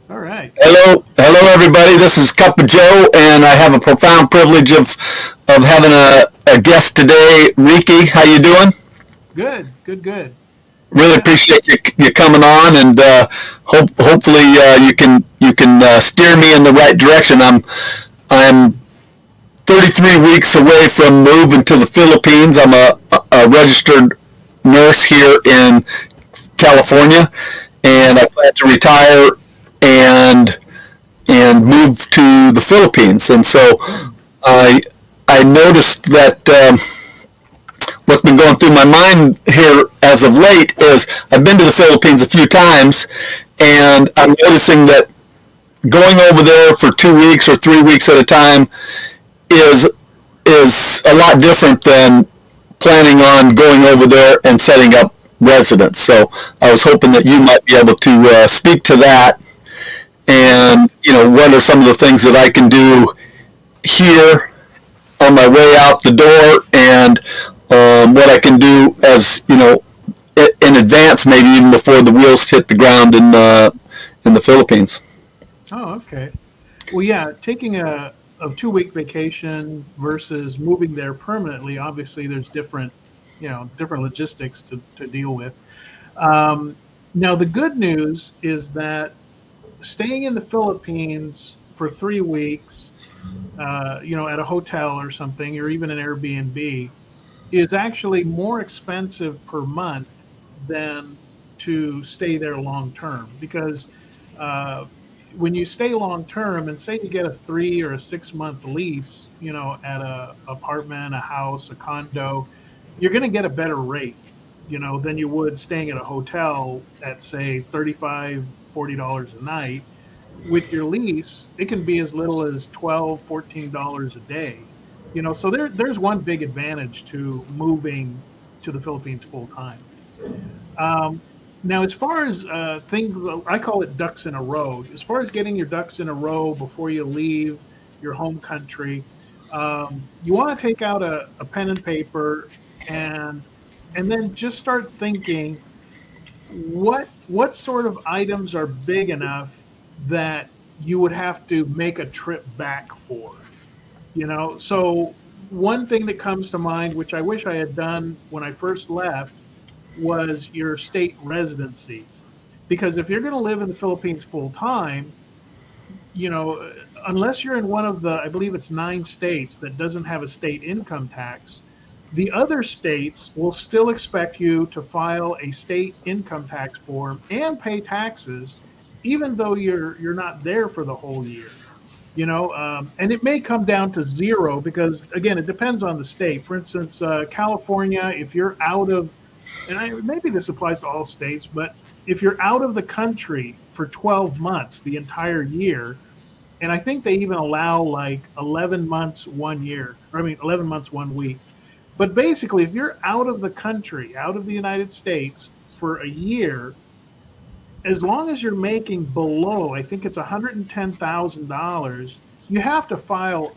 All right. Hello, everybody. This is Cup of Joe, and I have a profound privilege of having a guest today, Reekay. How you doing? Good. Good. Good. Really Yeah. appreciate you coming on, and hopefully you can steer me in the right direction. I'm 33 weeks away from moving to the Philippines. I'm a registered nurse here in California, and I plan to retire and move to the Philippines. And so I I noticed that what's been going through my mind here as of late is I've been to the Philippines a few times, and I'm noticing that going over there for 2 weeks or 3 weeks at a time is a lot different than planning on going over there and setting up residence. So I was hoping that you might be able to speak to that, and what are some of the things that I can do here on my way out the door, and what I can do as in advance, maybe even before the wheels hit the ground in the Philippines. Oh, okay. Well, yeah, taking a 2 week vacation versus moving there permanently, obviously there's different logistics to deal with. Now, the good news is that staying in the Philippines for 3 weeks, at a hotel or something, or even an Airbnb, is actually more expensive per month than to stay there long term. Because uh, when you stay long term, and say you get a 3 or 6 month lease, at a apartment, a house, a condo, you're going to get a better rate, than you would staying at a hotel at say 35, $40 a night. With your lease, it can be as little as 12, $14 a day. So there's one big advantage to moving to the Philippines full time. Now, as far as things, I call it ducks in a row. As far as getting your ducks in a row before you leave your home country, you want to take out a pen and paper, and then just start thinking what sort of items are big enough that you would have to make a trip back for. So one thing that comes to mind, which I wish I had done when I first left, was your state residency. Because if you're going to live in the Philippines full time, you know, unless you're in one of the, I believe it's 9 states that doesn't have a state income tax, the other states will still expect you to file a state income tax form and pay taxes, even though you're not there for the whole year. And it may come down to zero because, again, it depends on the state. For instance, California, if you're out of, maybe this applies to all states, but if you're out of the country for 12 months, the entire year, and I think they even allow like 11 months 1 year, 11 months 1 week. But basically, if you're out of the country, out of the United States for a year, as long as you're making below, I think it's $110,000, you have to file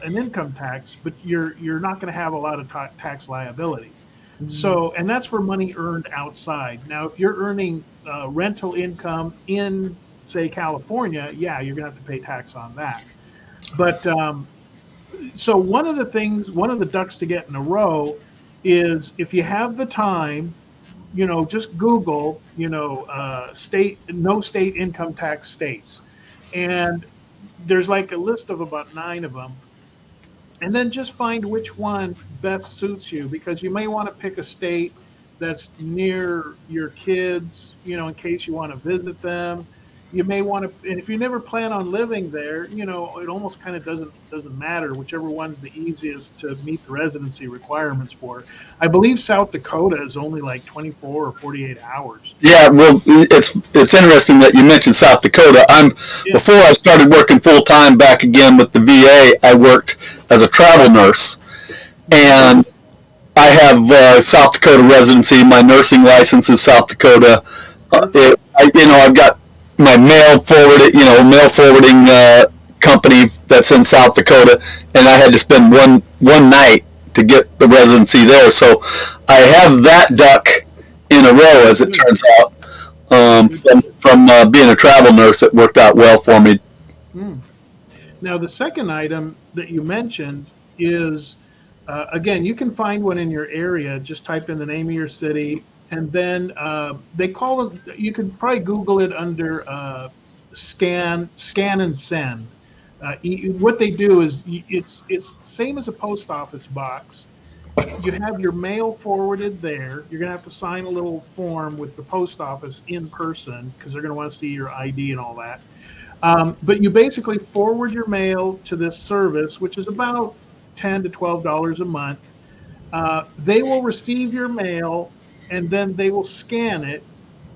an income tax, but you're not going to have a lot of tax liability. So, and that's for money earned outside. Now, if you're earning rental income in, say, California, yeah, you're going to have to pay tax on that. But so one of the ducks to get in a row is, if you have the time, just Google, no state income tax states. And there's like a list of about 9 of them. And then just find which one best suits you, because you may want to pick a state that's near your kids, in case you want to visit them. You may want to, and if you never plan on living there, it almost kind of doesn't matter, whichever one's the easiest to meet the residency requirements for. I believe South Dakota is only like 24 or 48 hours. Yeah, well, it's interesting that you mentioned South Dakota. Yeah. Before I started working full time back again with the VA, I worked as a travel nurse, and I have South Dakota residency. My nursing license is South Dakota. I've got my mail forwarding company that's in South Dakota, and I had to spend one night to get the residency there. So I have that duck in a row, as it turns out. From being a travel nurse. It worked out well for me. Hmm. Now, the second item that you mentioned is, again, you can find one in your area. Just type in the name of your city, and then they call it. You can probably Google it under scan and send. What they do is it's same as a post office box. You have your mail forwarded there. You're going to have to sign a little form with the post office in person because they're going to want to see your ID and all that. But you basically forward your mail to this service, which is about $10 to $12 a month. They will receive your mail and then they will scan it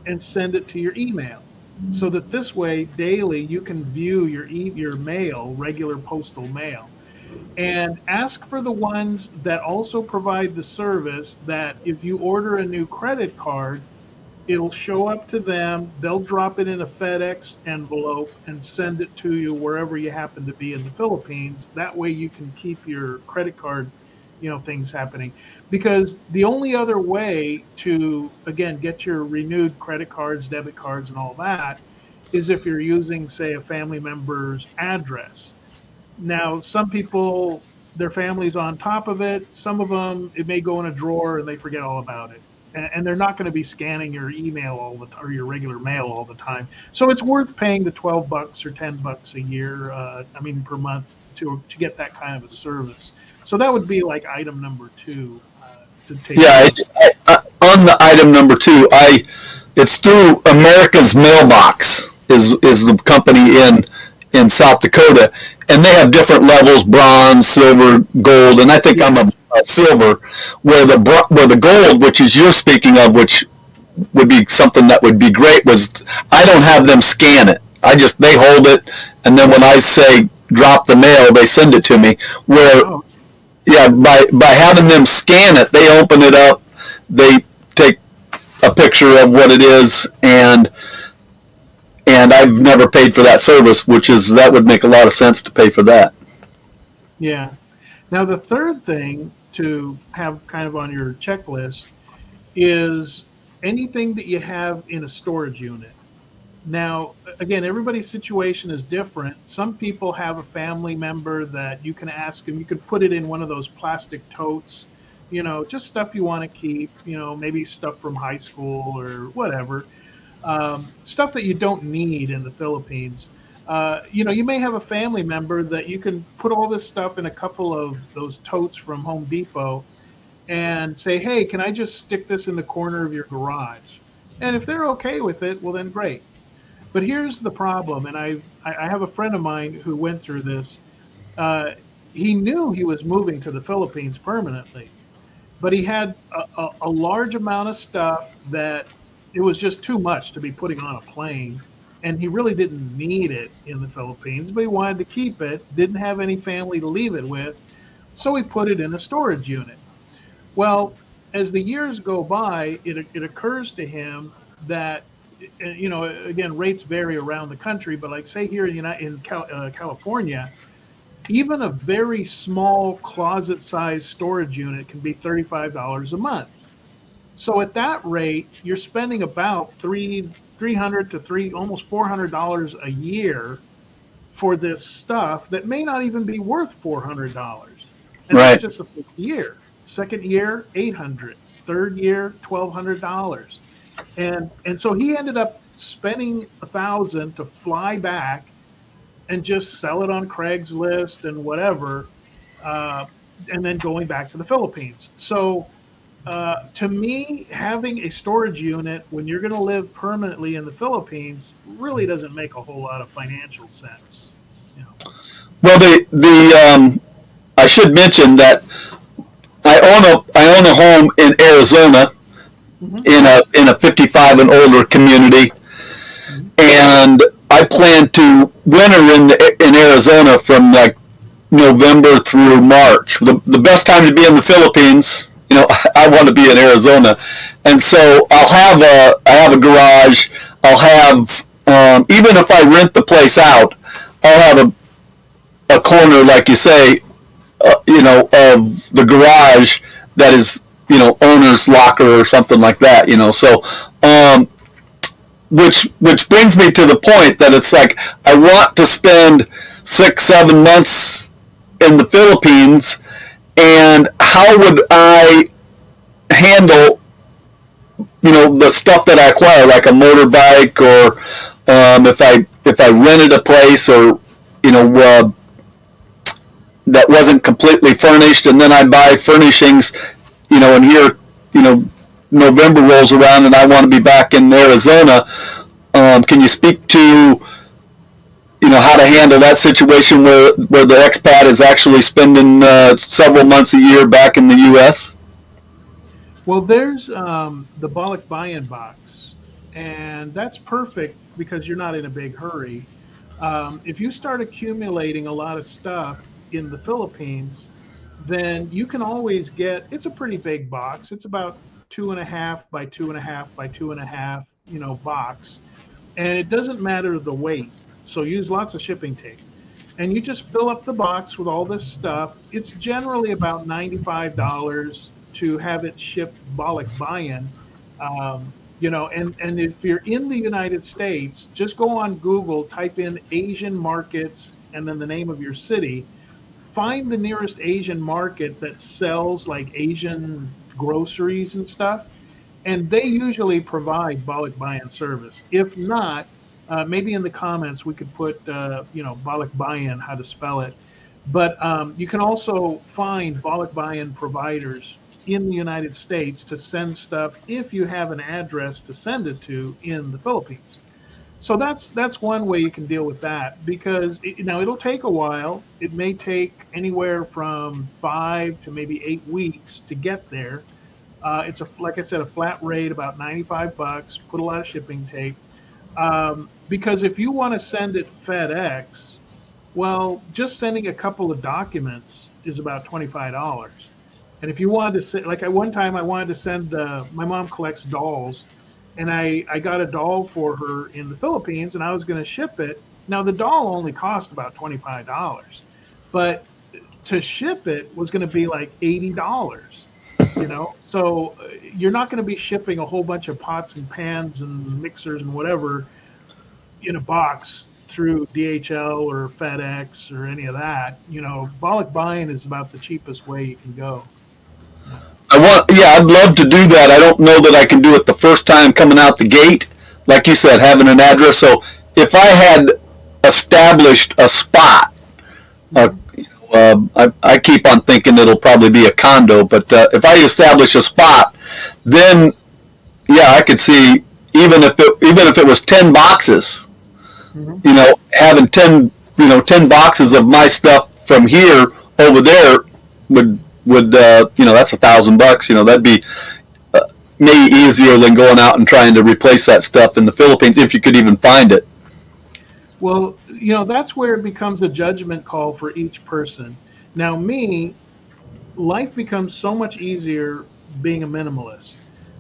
and send it to your email. So that this way, daily, you can view your mail, regular postal mail, and ask for the ones that also provide the service that if you order a new credit card, it'll show up to them. They'll drop it in a FedEx envelope and send it to you wherever you happen to be in the Philippines. That way you can keep your credit card, things happening. Because the only other way to, again, get your renewed credit cards, debit cards, and all that is if you're using, say, a family member's address. Now, some people, their family's on top of it. Some of them, it may go in a drawer and they forget all about it. And they're not going to be scanning your email or your regular mail all the time. So it's worth paying the $12 or $10 a year, per month to get that kind of a service. So that would be like item number 2 to take. Yeah, on the item number 2, it's through America's Mailbox is the company in South Dakota, and they have different levels: bronze, silver, gold, and I think I'm a silver. Where the gold, which is you're speaking of, which would be something that would be great, was I don't have them scan it. They hold it, and then when I say drop the mail, they send it to me. By having them scan it, they open it up, they take a picture of what it is, and I've never paid for that service, that would make a lot of sense to pay for that. Yeah. Now, the third thing to have kind of on your checklist is anything that you have in a storage unit. Now, again, everybody's situation is different. Some people have a family member that you can ask them, you could put it in one of those plastic totes, just stuff you want to keep, maybe stuff from high school or whatever. Stuff that you don't need in the Philippines. You may have a family member that you can put all this stuff in a couple of those totes from Home Depot and say, hey, can I just stick this in the corner of your garage? And if they're okay with it, well, then great. But here's the problem, and I have a friend of mine who went through this. He knew he was moving to the Philippines permanently, but he had a large amount of stuff that it was just too much to be putting on a plane, and he really didn't need it in the Philippines, but he wanted to keep it, didn't have any family to leave it with, so he put it in a storage unit. Well, as the years go by, it occurs to him that, again, rates vary around the country, but like say here in California, even a very small closet-sized storage unit can be $35 a month. So at that rate, you're spending about $300 to almost $400 a year for this stuff that may not even be worth $400. And right. That's just the first year. Second year, $800. Third year, $1,200. And so he ended up spending $1,000 to fly back and just sell it on Craigslist and whatever, and then going back to the Philippines. So to me, having a storage unit when you're going to live permanently in the Philippines really doesn't make a whole lot of financial sense. Well, I should mention that I own a home in Arizona, mm-hmm. in a 55 and older community, mm-hmm. and I plan to winter in Arizona from like November through March. The best time to be in the Philippines, I want to be in Arizona, and so I have a garage. I'll have even if I rent the place out, I'll have a corner, like you say, of the garage that is owner's locker or something like that. So which brings me to the point that it's like I want to spend 6-7 months in the Philippines, and how would I handle the stuff that I acquire, like a motorbike, or if I rented a place, or that wasn't completely furnished, and then I buy furnishings, and here November rolls around and I want to be back in Arizona. Can you speak to how to handle that situation where the expat is actually spending several months a year back in the U.S.? Well, there's the bulk buy-in box, and that's perfect because you're not in a big hurry. If you start accumulating a lot of stuff in the Philippines, then you can always get, it's a pretty big box. It's about 2.5 by 2.5 by 2.5, box. And it doesn't matter the weight. So use lots of shipping tape. And you just fill up the box with all this stuff. It's generally about $95 to have it shipped bulk buy-in. And if you're in the United States, just go on Google, type in Asian markets and then the name of your city. Find the nearest Asian market that sells like Asian groceries and stuff, and they usually provide bulk buy-in service. If not, maybe in the comments we could put bulk buy-in, how to spell it. But you can also find bulk buy-in providers in the United States to send stuff if you have an address to send it to in the Philippines. So that's one way you can deal with that, because it'll take a while. It may take anywhere from 5 to maybe 8 weeks to get there. It's like I said, a flat rate, about $95. Put a lot of shipping tape, because if you want to send it FedEx, well, just sending a couple of documents is about $25. And if you wanted to send, like at one time, I wanted to send. My mom collects dolls, and I got a doll for her in the Philippines, and I was going to ship it. Now the doll only cost about $25, but to ship it was going to be like $80. So you're not going to be shipping a whole bunch of pots and pans and mixers and whatever in a box through DHL or FedEx or any of that. Bulk buying is about the cheapest way you can go. I'd love to do that. I don't know that I can do it the first time coming out the gate, like you said, having an address. So if I had established a spot, I keep on thinking it'll probably be a condo, but if I establish a spot, then I could see, even if it was 10 boxes, having 10 boxes of my stuff from here over there would that's $1,000. That'd be maybe easier than going out and trying to replace that stuff in the Philippines, if you could even find it. Well, that's where it becomes a judgment call for each person. Now, life becomes so much easier being a minimalist.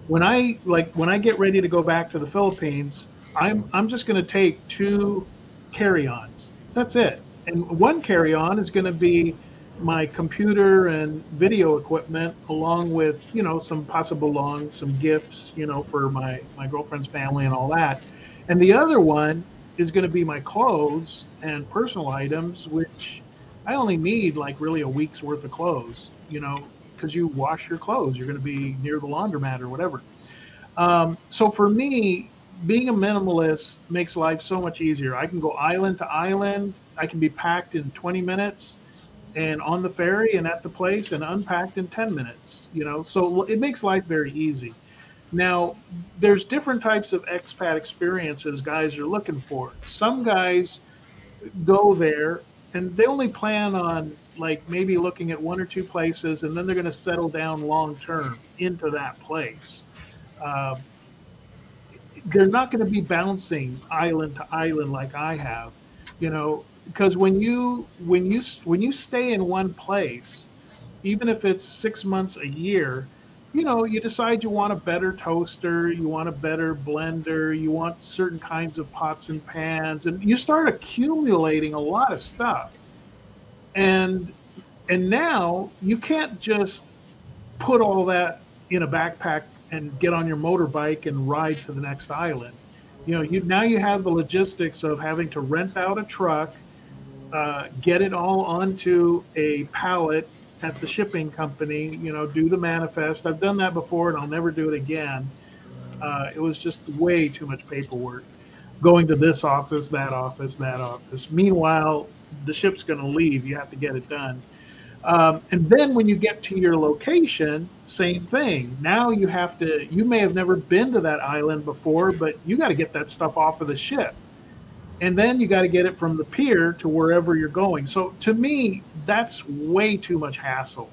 When I get ready to go back to the Philippines, I'm just going to take 2 carry-ons. That's it. And one carry-on is going to be my computer and video equipment, along with some possible belongings, some gifts, for my girlfriend's family and all that. And the other one is going to be my clothes and personal items, which I only need like really a week's worth of clothes, because you wash your clothes, you're going to be near the laundromat or whatever. So for me, being a minimalist makes life so much easier. I can go island to island. I can be packed in 20 minutes and on the ferry and at the place, and unpacked in 10 minutes, so it makes life very easy. Now, there's different types of expat experiences guys are looking for. Some guys go there and they only plan on like maybe looking at 1 or 2 places, and then they're going to settle down long term into that place. They're not going to be bouncing island to island like I have, because when you stay in one place, even if it's 6 months a year, you decide you want a better toaster, you want a better blender, you want certain kinds of pots and pans, and you start accumulating a lot of stuff. And now you can't just put all that in a backpack and get on your motorbike and ride to the next island. You know, you have the logistics of having to rent out a truck, get it all onto a pallet at the shipping company, you know, do the manifest. I've done that before and I'll never do it again. It was just way too much paperwork going to this office, that office, that office. Meanwhile, the ship's going to leave. You have to get it done. And then when you get to your location, same thing. Now you have to, you may have never been to that island before, but you got to get that stuff off of the ship. And then you got to get it from the pier to wherever you're going. So to me, that's way too much hassle.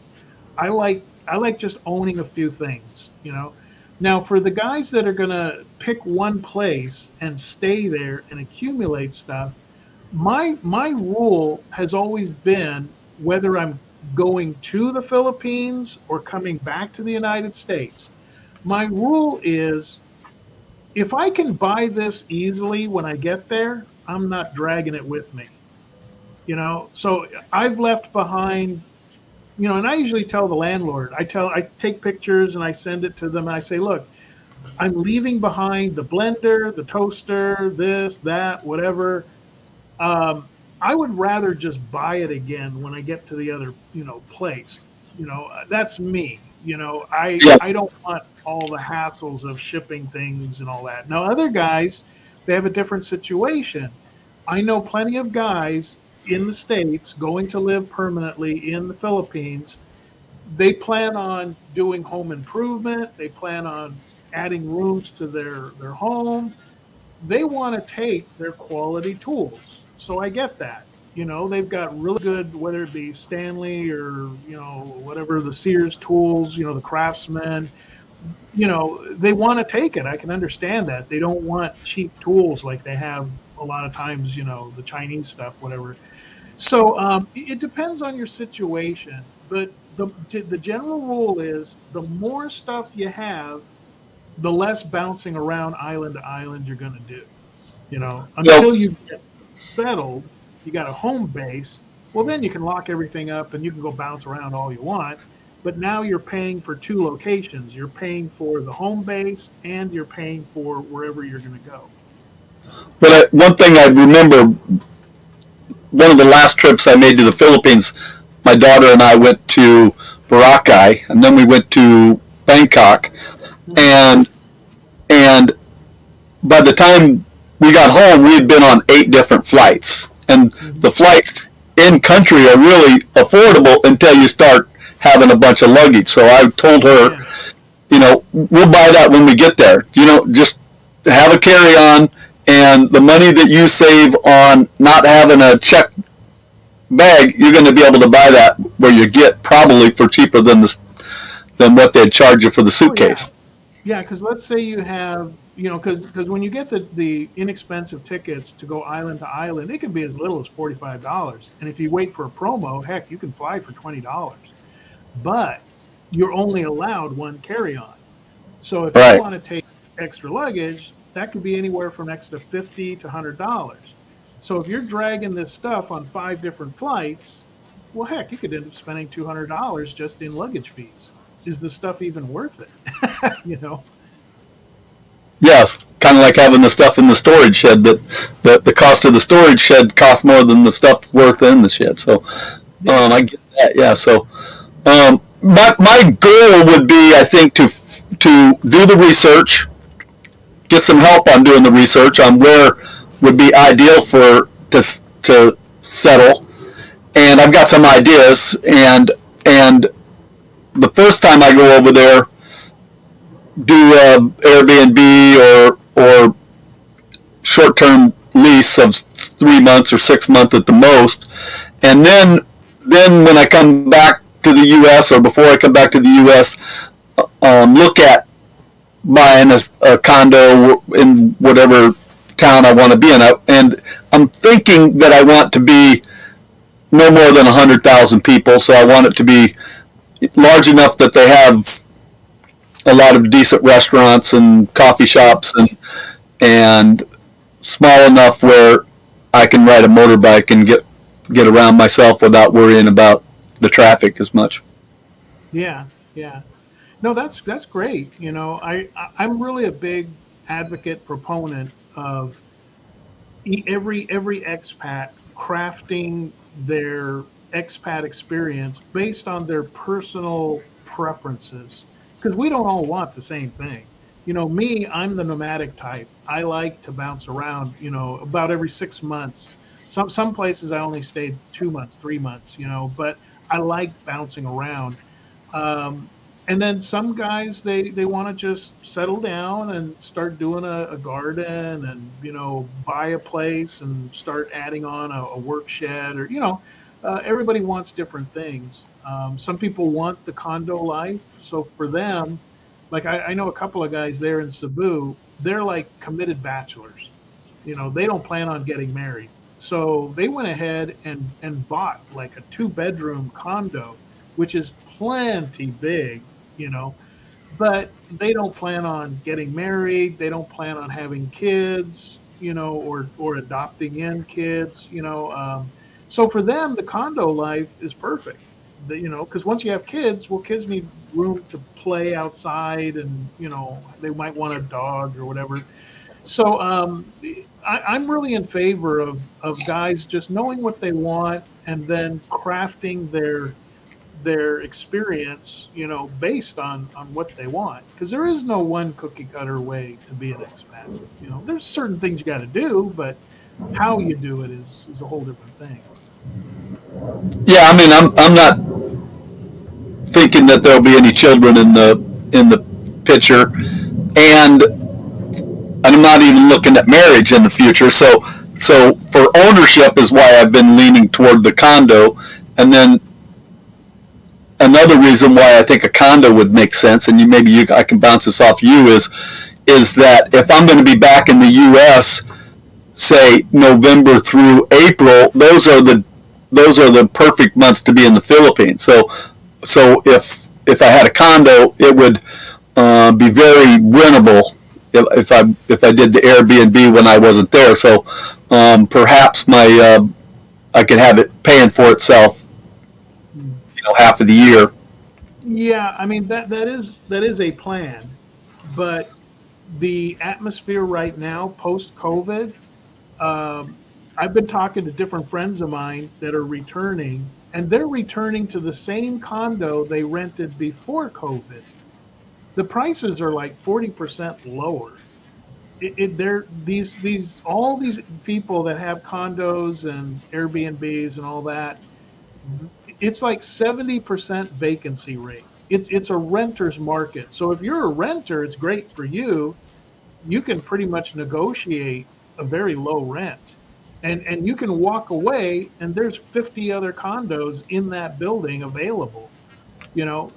I like just owning a few things, you know. Now for the guys that are going to pick one place and stay there and accumulate stuff, my rule has always been whether I'm going to the Philippines or coming back to the United States. My rule is if I can buy this easily when I get there, I'm not dragging it with me. You know, so I've left behind, you know, and I usually tell the landlord, I take pictures and I send it to them and I say, look, I'm leaving behind the blender, the toaster, this, that, whatever. Um, I would rather just buy it again when I get to the other, you know, place. You know, that's me. You know, Yeah. I don't want all the hassles of shipping things and all that. Now, other guys, they have a different situation. I know plenty of guys in the States going to live permanently in the Philippines. They plan on doing home improvement. They plan on adding rooms to their home. They want to take their quality tools. So I get that. You know, they've got really good, whether it be Stanley or, you know, whatever the Sears tools, you know, the Craftsman, you know, they want to take it. I can understand that. They don't want cheap tools like they have a lot of times, you know, the Chinese stuff, whatever. So it depends on your situation. But the general rule is the more stuff you have, the less bouncing around island to island you're going to do. You know, Well, until you get settled, you got a home base. Well, then you can lock everything up and you can go bounce around all you want. But now you're paying for two locations. You're paying for the home base and you're paying for wherever you're going to go. one thing I remember, one of the last trips I made to the Philippines, my daughter and I went to Boracay, and then we went to Bangkok, Mm-hmm. and and by the time we got home, we had been on 8 different flights, and Mm-hmm. the flights in country are really affordable until you start having a bunch of luggage. So I told her, Yeah. you know, we'll buy that when we get there. You know, just have a carry on, and the money that you save on not having a check bag, you're going to be able to buy that where you get probably for cheaper than what they'd charge you for the Oh, yeah. suitcase. Yeah, because let's say you have, you know, because when you get the inexpensive tickets to go island to island, it can be as little as $45. And if you wait for a promo, heck, you can fly for $20. But you're only allowed one carry-on. So if you Right. want to take extra luggage, that could be anywhere from extra 50 to $100. So if you're dragging this stuff on 5 different flights, well, heck, you could end up spending $200 just in luggage fees. Is the stuff even worth it? You know? Yes, kind of like having the stuff in the storage shed. The cost of the storage shed costs more than the stuff worth in the shed. So Yeah. I get that. Yeah. So my goal would be, I think, to do the research, get some help on doing the research on where would be ideal to settle, and I've got some ideas. And the first time I go over there, do Airbnb or short term lease of 3 months or 6 months at the most, and then when I come back to the U.S. or before I come back to the U.S., look at buying a condo in whatever town I want to be in. And I'm thinking that I want to be no more than 100,000 people, so I want it to be large enough that they have a lot of decent restaurants and coffee shops, and small enough where I can ride a motorbike and get around myself without worrying about the traffic as much. Yeah. Yeah. No, that's great. You know, I'm really a big advocate proponent of every expat crafting their expat experience based on their personal preferences, because we don't all want the same thing. Me, I'm the nomadic type. I like to bounce around, about every 6 months. Some places I only stayed 2 months, 3 months, but I like bouncing around. um, and then some guys, they want to just settle down and start doing a garden, and buy a place and start adding on a work shed, or everybody wants different things. Some people want the condo life, so for them, like I know a couple of guys there in Cebu, they're like committed bachelors. They don't plan on getting married, so they went ahead and bought like a two-bedroom condo, which is plenty big, you know, but they don't plan on getting married. They don't plan on having kids, or adopting in kids, so for them, the condo life is perfect. Because once you have kids, well, kids need room to play outside, and they might want a dog or whatever. So I'm really in favor of guys just knowing what they want and then crafting their experience, based on what they want. Because there is no one cookie cutter way to be an expat. There's certain things you got to do, but how you do it is a whole different thing. Yeah, I mean, I'm not thinking that there'll be any children in the picture, and I'm not even looking at marriage in the future. So for ownership is why I've been leaning toward the condo, and then another reason why I think a condo would make sense, and I can bounce this off you, is that if I'm going to be back in the U.S., say November through April, those are the perfect months to be in the Philippines. So if I had a condo, it would be very rentable if I did the Airbnb when I wasn't there. So perhaps I could have it paying for itself, half of the year. Yeah, I mean that is a plan, but the atmosphere right now, post COVID, I've been talking to different friends of mine that are returning, and they're returning to the same condo they rented before COVID. The prices are like 40% lower. They're these all these people that have condos and Airbnbs and all that. It's like 70% vacancy rate. It's a renter's market. So if you're a renter, it's great for you. You can pretty much negotiate a very low rent, and you can walk away and there's 50 other condos in that building available.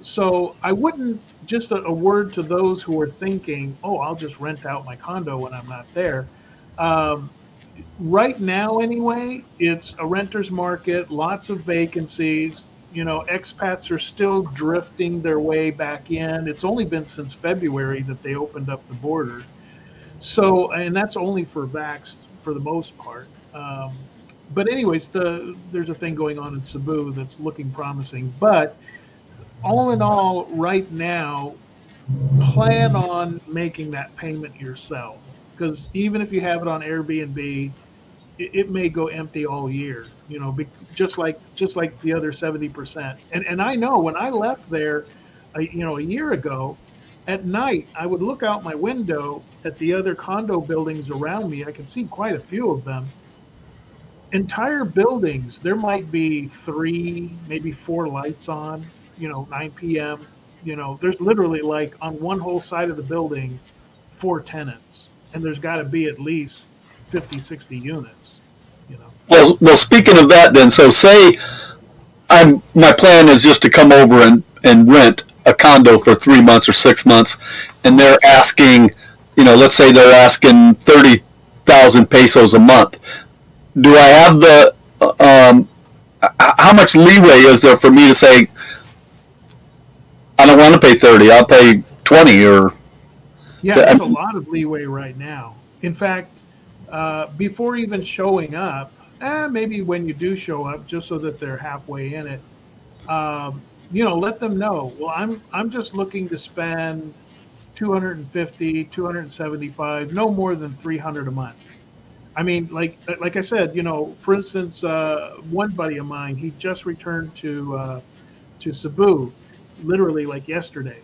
So I wouldn't, just a word to those who are thinking, oh, I'll just rent out my condo when I'm not there. um, right now anyway, it's a renter's market, lots of vacancies. Expats are still drifting their way back in. It's only been since February that they opened up the border. So, and that's only for vaxxed for the most part. But anyways, there's a thing going on in Cebu that's looking promising. But all in all, right now, plan on making that payment yourself, because even if you have it on Airbnb, it may go empty all year. Just like the other 70%. And I know when I left there, a year ago, at night I would look out my window at the other condo buildings around me. I could see quite a few of them. Entire buildings, there might be three, maybe four lights on. 9 p.m. There's literally, like, on one whole side of the building, four tenants, and there's got to be at least 50, 60 units. You know. Well, speaking of that, then, so say my plan is just to come over and rent a condo for 3 months or 6 months, and they're asking, let's say they're asking 30,000 pesos a month. Do I have how much leeway is there for me to say, I don't want to pay 30, I'll pay 20, or? Yeah, there's a lot of leeway right now. In fact, before even showing up, maybe when you do show up, just so that they're halfway in it, let them know. Well, I'm just looking to spend 250, 275, no more than 300 a month. I mean, like I said, for instance, one buddy of mine, he just returned to Cebu, literally like yesterday,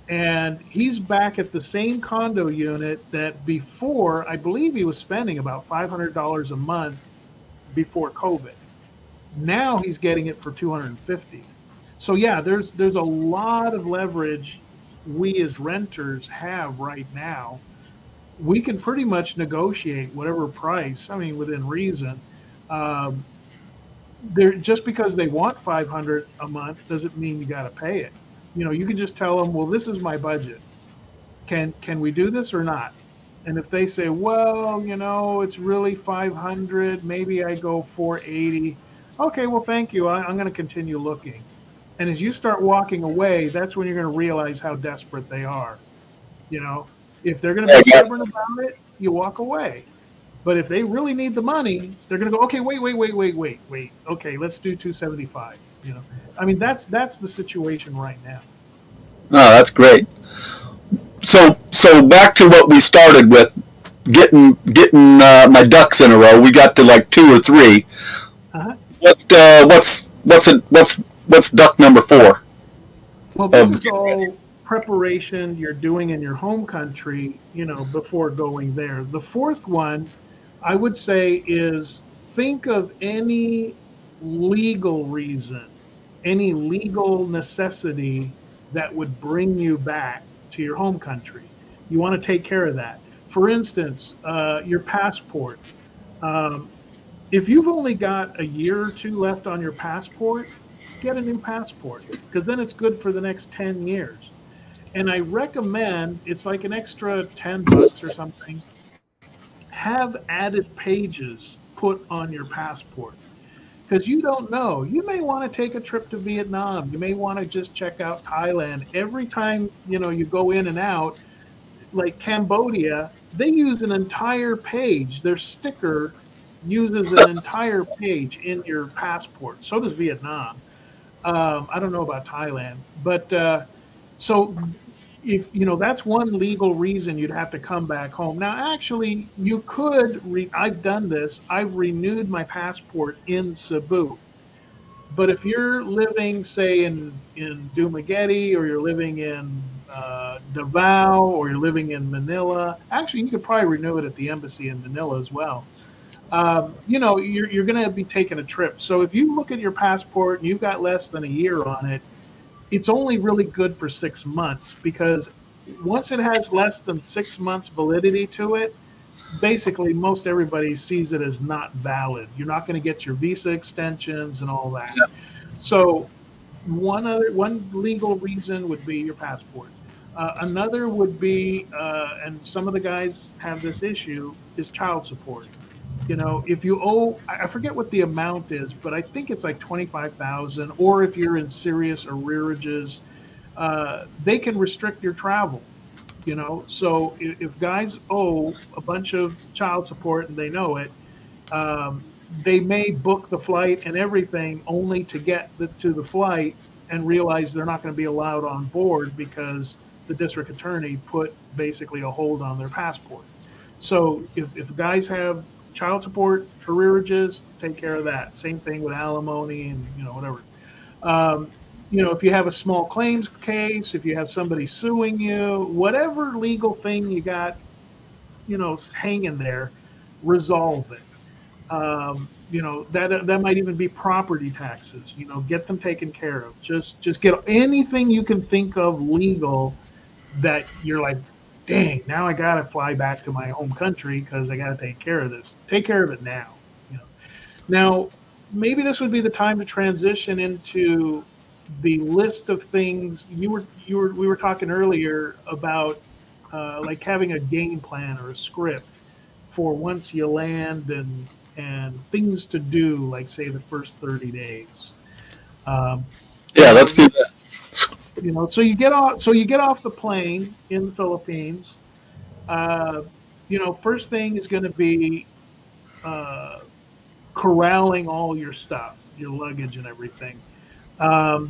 and he's back at the same condo unit that before, I believe he was spending about $500 a month before COVID. Now he's getting it for 250. So yeah, there's a lot of leverage we as renters have right now. We can pretty much negotiate whatever price, I mean, within reason. Um, they're just because they want 500 a month doesn't mean you got to pay it. You can just tell them, well, this is my budget. Can we do this or not? And if they say, well, it's really 500, maybe I go 480. Okay, well, thank you. I'm going to continue looking. And as you start walking away, that's when you're going to realize how desperate they are. You know, if they're going to be stubborn about it, you walk away. But if they really need the money, they're going to go, okay, wait. Okay, let's do 275. I mean, that's the situation right now. Oh, that's great. So back to what we started with, getting my ducks in a row. We got to like 2 or 3. Uh-huh. What's duck number 4? Well, this is all preparation you're doing in your home country, before going there. The fourth one, I would say, is think of any legal reason, any legal necessity that would bring you back to your home country. You want to take care of that. For instance, your passport. Um, if you've only got a year or two left on your passport, get a new passport because then it's good for the next 10 years. And I recommend, it's like an extra $10 or something, have added pages put on your passport because you don't know. You may want to take a trip to Vietnam. You may want to just check out Thailand. Every time, you go in and out, like Cambodia, they use an entire page. Their sticker uses an entire page in your passport. So does Vietnam. I don't know about Thailand, but so if that's one legal reason you'd have to come back home. Now, actually, you could. I've done this. I've renewed my passport in Cebu. But if you're living, say, in Dumaguete, or you're living in Davao, or you're living in Manila, actually, you could probably renew it at the embassy in Manila as well. You're going to be taking a trip. So if you look at your passport and you've got less than a year on it, it's only really good for 6 months because once it has less than 6 months validity to it, basically most everybody sees it as not valid. You're not going to get your visa extensions and all that. Yeah. So one legal reason would be your passport. Another would be, and some of the guys have this issue, is child support. If you owe, I forget what the amount is, but I think it's like 25,000. Or if you're in serious arrearages, they can restrict your travel. So if guys owe a bunch of child support and they know it, they may book the flight and everything only to get to the flight and realize they're not going to be allowed on board because the district attorney put basically a hold on their passport. So if guys have child support arrearages, take care of that. Same thing with alimony and whatever. If you have a small claims case, if you have somebody suing you, whatever legal thing you got, hanging there, resolve it. That might even be property taxes. Get them taken care of. Just get anything you can think of legal that you're like, dang, now I gotta fly back to my home country because I gotta take care of this. Take care of it now. Now, maybe this would be the time to transition into the list of things we were talking earlier about, like having a game plan or a script for once you land and things to do, like say the first 30 days. Yeah, let's do that. So you get off the plane in the Philippines. First thing is going to be corralling all your stuff, your luggage and everything.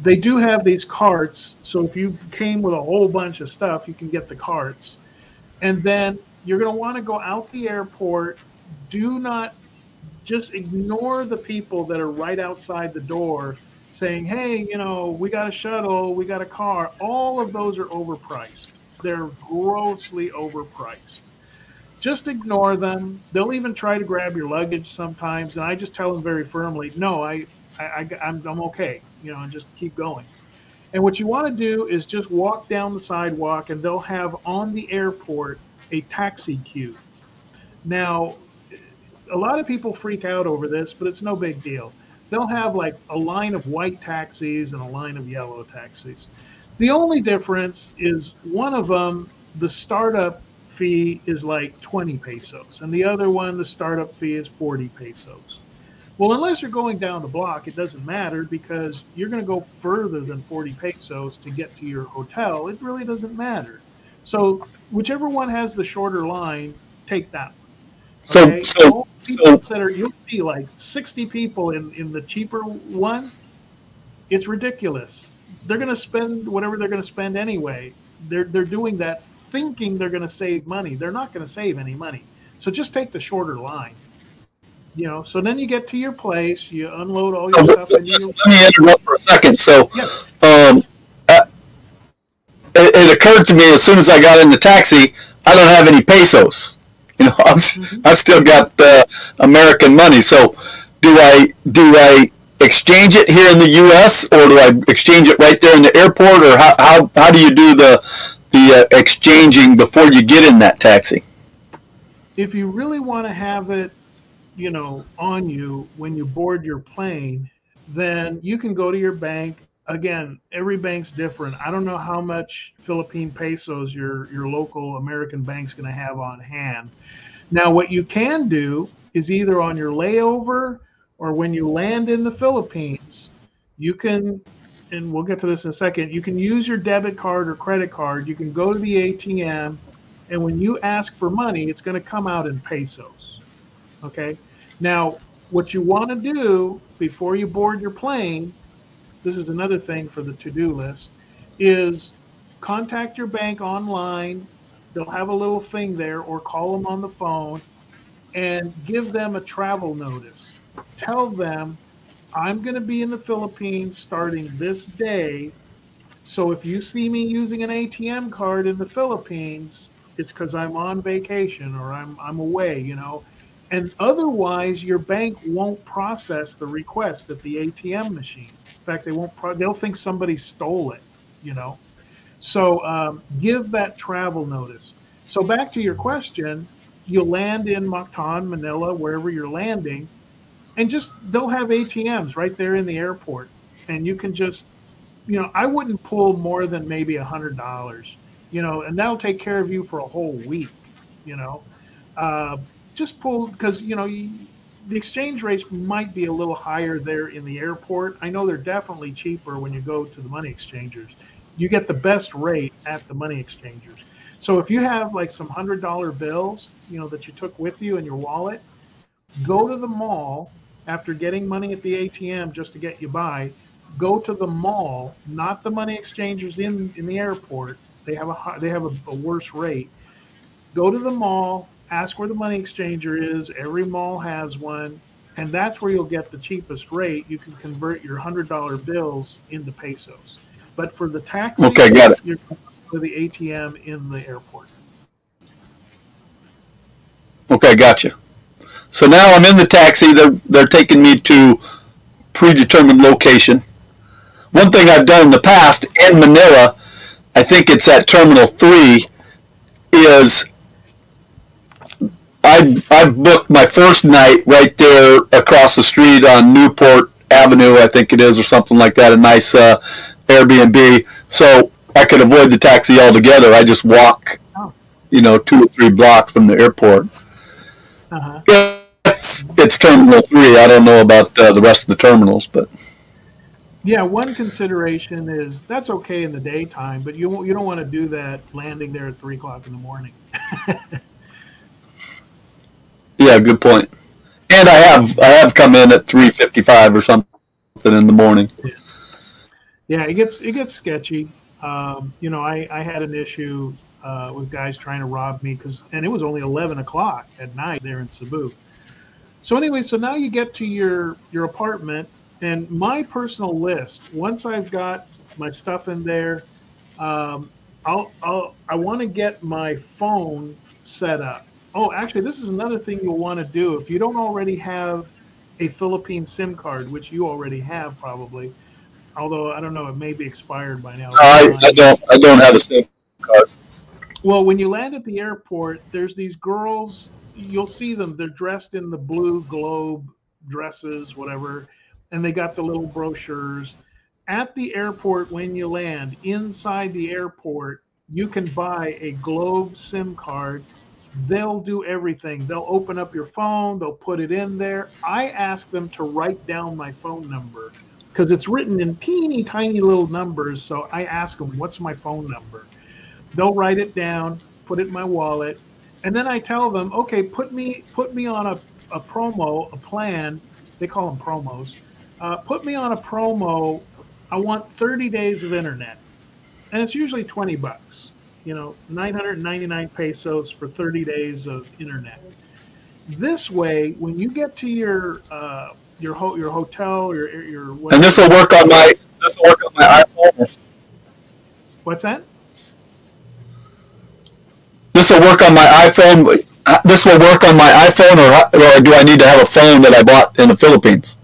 They do have these carts, so if you came with a whole bunch of stuff, you can get the carts. And then you're going to want to go out the airport. Do not just ignore the people that are right outside the door saying, hey, we got a shuttle, we got a car. All of those are overpriced. They're grossly overpriced. Just ignore them. They'll even try to grab your luggage sometimes. And I just tell them very firmly, no, I'm okay, and just keep going. And what you want to do is just walk down the sidewalk, and they'll have on the airport a taxi queue. Now, a lot of people freak out over this, but it's no big deal. They'll have like a line of white taxis and a line of yellow taxis. The only difference is one of them, the startup fee is like 20 pesos, and the other one, the startup fee is 40 pesos. Well, unless you're going down the block, it doesn't matter because you're going to go further than 40 pesos to get to your hotel. It really doesn't matter. So whichever one has the shorter line, take that one. Okay? You'll see like 60 people in the cheaper one. It's ridiculous. They're going to spend whatever they're going to spend anyway. They're doing that thinking they're going to save money. They're not going to save any money. So just take the shorter line. So then you get to your place, you unload all your stuff. Let me interrupt for a second. So, it occurred to me as soon as I got in the taxi, I don't have any pesos. I've still got American money. So, do I exchange it here in the U.S. or do I exchange it right there in the airport, or how do you do the exchanging before you get in that taxi? If you really want to have it on you when you board your plane, then you can go to your bank. Again, every bank's different. I don't know how much Philippine pesos your local American bank's going to have on hand. Now, what you can do is either on your layover or when you land in the Philippines, you can, and we'll get to this in a second, you can use your debit card or credit card. You can go to the ATM, and when you ask for money, it's going to come out in pesos. Okay. Now, what you want to do before you board your plane, this is another thing for the to-do list, is contact your bank online. They'll have a little thing there, or call them on the phone and give them a travel notice. Tell them, I'm going to be in the Philippines starting this day. So if you see me using an ATM card in the Philippines, it's because I'm on vacation or I'm away, And otherwise, your bank won't process the request at the ATM machine. In fact, they'll think somebody stole it, So give that travel notice. So back to your question, you'll land in Mactan, Manila, wherever you're landing, and they'll have ATMs right there in the airport. And you can just, I wouldn't pull more than maybe $100, and that'll take care of you for a whole week, just pull, because the exchange rates might be a little higher there in the airport. I know they're definitely cheaper when you go to the money exchangers. You get the best rate at the money exchangers. So if you have like some $100 bills, that you took with you in your wallet, go to the mall after getting money at the ATM just to get you by. Go to the mall, not the money exchangers in the airport. They have a worse rate. Go to the mall. Ask where the money exchanger is. Every mall has one, and that's where you'll get the cheapest rate. You can convert your $100 bills into pesos. But for the taxi, okay, got it. You're going to the ATM in the airport. Okay, gotcha. So now I'm in the taxi. They're taking me to predetermined location. One thing I've done in the past in Manila, I think it's at Terminal 3, is I booked my first night right there across the street on Newport Avenue, I think it is, or something like that, a nice Airbnb. So I could avoid the taxi altogether. I just walk, 2 or 3 blocks from the airport. Uh-huh. It's Terminal 3. I don't know about the rest of the terminals, but... Yeah, one consideration is that's okay in the daytime, but you don't want to do that landing there at 3 o'clock in the morning. Yeah, good point. And I have come in at 3:55 or something in the morning. Yeah. Yeah, it gets sketchy. I had an issue with guys trying to rob me and it was only 11 o'clock at night there in Cebu. So anyway, so now you get to your apartment, and my personal list. Once I've got my stuff in there, um, I want to get my phone set up. Oh, actually, this is another thing you'll want to do if you don't already have a Philippine SIM card, which you already have probably. Although I don't know, it may be expired by now. If it's I mine. don't have a SIM card. Well, when you land at the airport, there's these girls. You'll see them. They're dressed in the blue globe dresses, whatever, and they got the little brochures. At the airport, when you land, inside the airport, you can buy a Globe SIM card. They'll do everything. They'll open up your phone, they'll put it in there. I ask them to write down my phone number because it's written in teeny tiny little numbers. So I ask them, what's my phone number? They'll write it down, put it in my wallet, and then I tell them, okay, put me on a promo, a plan. They call them promos. Put me on a promo. I want 30 days of internet, and it's usually $20. 999 pesos for 30 days of internet. This way, when you get to your hotel, your And whatever, this will work on my iPhone. what's that? This will work on my iPhone. This will work on my iPhone, or do I need to have a phone that I bought in the Philippines?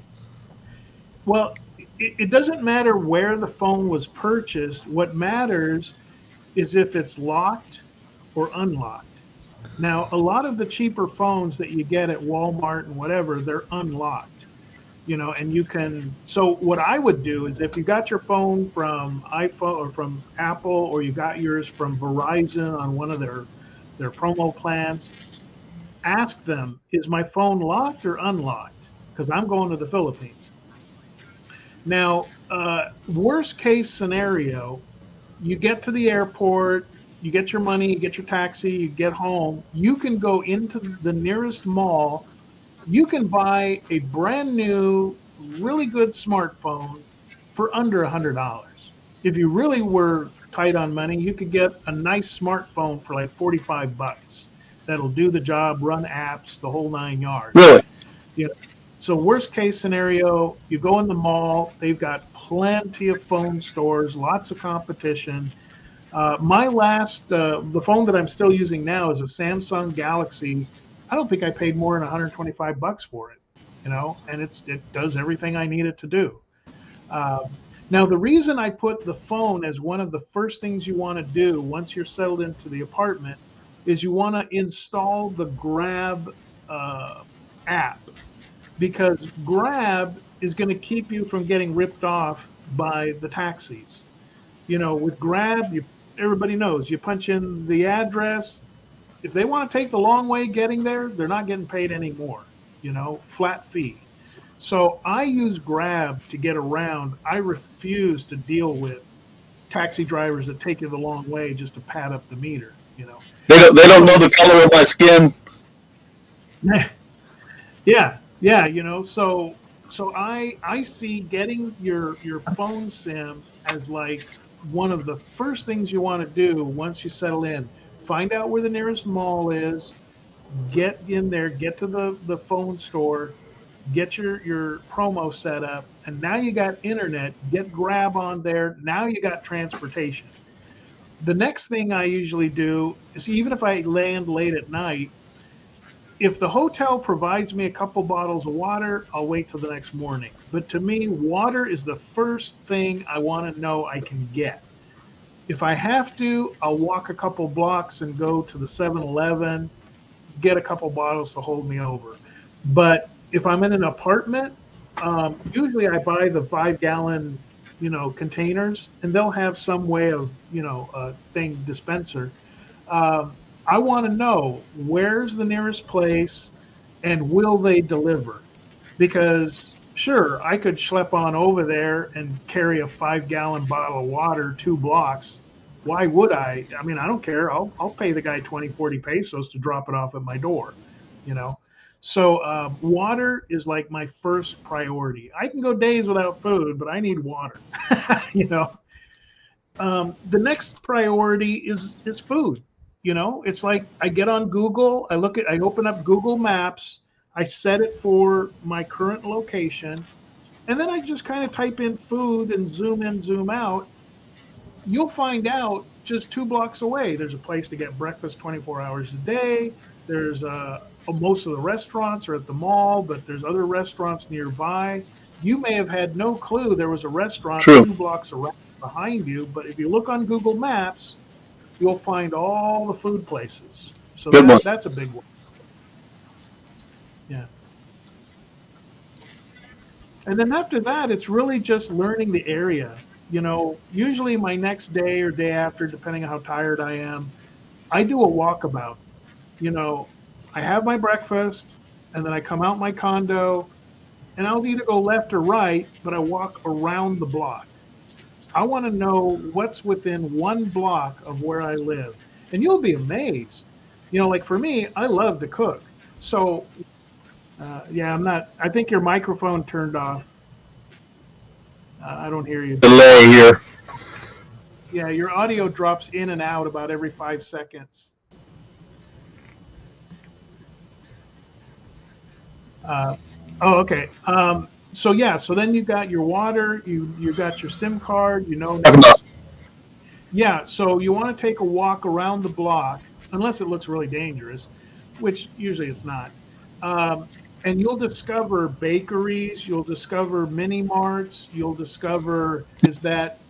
Well, it doesn't matter where the phone was purchased. What matters is if it's locked or unlocked. Now, a lot of the cheaper phones that you get at Walmart and whatever, they're unlocked, and you can. So, what I would do is if you got your phone from iPhone or from Apple, or you got yours from Verizon on one of their promo plans, ask them, is my phone locked or unlocked? Because I'm going to the Philippines. Now, worst case scenario, you get to the airport, you get your money, you get your taxi, you get home, you can go into the nearest mall, you can buy a brand new, really good smartphone for under $100. If you really were tight on money, you could get a nice smartphone for like 45 bucks. That'll do the job, run apps, the whole 9 yards. Really? You know, so worst case scenario, you go in the mall, they've got plenty of phone stores, lots of competition. The phone that I'm still using now is a Samsung Galaxy. I don't think I paid more than 125 bucks for it, and it does everything I need it to do. Uh, Now, the reason I put the phone as one of the first things you want to do once you're settled into the apartment is you want to install the Grab uh, app, because Grab is going to keep you from getting ripped off by the taxis. With Grab, everybody knows you punch in the address. If they want to take the long way getting there, they're not getting paid anymore, flat fee. So I use Grab to get around. I refuse to deal with taxi drivers that take you the long way just to pad up the meter. They don't So know the color of my skin. yeah. So I see getting your phone SIM as like one of the first things you want to do once you settle in. Find out where the nearest mall is, get in there, get to the phone store, get your promo set up, and now you got internet. Get Grab on there. Now you got transportation. The next thing I usually do is, even if I land late at night, if the hotel provides me a couple bottles of water, I'll wait till the next morning. But to me, water is the first thing I want to know I can get. If I have to, I'll walk a couple blocks and go to the 7-Eleven, get a couple bottles to hold me over. But if I'm in an apartment, usually I buy the 5 gallon, containers, and they'll have some way of, thing dispenser. I want to know where's the nearest place and will they deliver? Because sure, I could schlep on over there and carry a 5 gallon bottle of water 2 blocks. Why would I? I mean, I don't care. I'll pay the guy 20, 40 pesos to drop it off at my door, you know? So water is like my first priority. I can go days without food, but I need water. you know, the next priority is food. You know, it's like I get on Google, I open up Google Maps, I set it for my current location, and then I just kind of type in food and zoom in, zoom out. You'll find out just 2 blocks away. There's a place to get breakfast 24 hours a day. There's most of the restaurants are at the mall, but there's other restaurants nearby. You may have had no clue there was a restaurant True. 2 blocks around behind you, but if you look on Google Maps, you'll find all the food places. So Good one. that's a big one. Yeah. And then after that, it's really just learning the area. You know, usually my next day or day after, depending on how tired I am, I do a walkabout. You know, I have my breakfast and then I come out my condo and I'll either go left or right, but I walk around the block. I want to know what's within 1 block of where I live. And you'll be amazed. You know, like for me, I love to cook. So, yeah, I think your microphone turned off. I don't hear you. Delay here. Yeah, your audio drops in and out about every 5 seconds. Oh, okay. So yeah, so then you got your water, you got your SIM card, you know. Yeah, so you want to take a walk around the block, unless it looks really dangerous, which usually it's not. Um, and you'll discover bakeries, you'll discover mini marts, you'll discover is that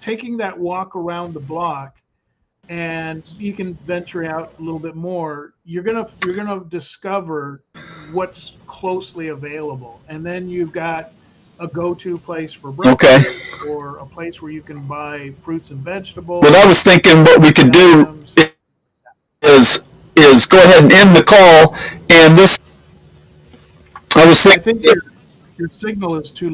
taking that walk around the block, and you can venture out a little bit more. You're gonna discover what's closely available, and then you've got a go-to place for Okay. breakfast or a place where you can buy fruits and vegetables. Well, I was thinking what we could do is go ahead and end the call, and this. I was I thinking. think your signal is too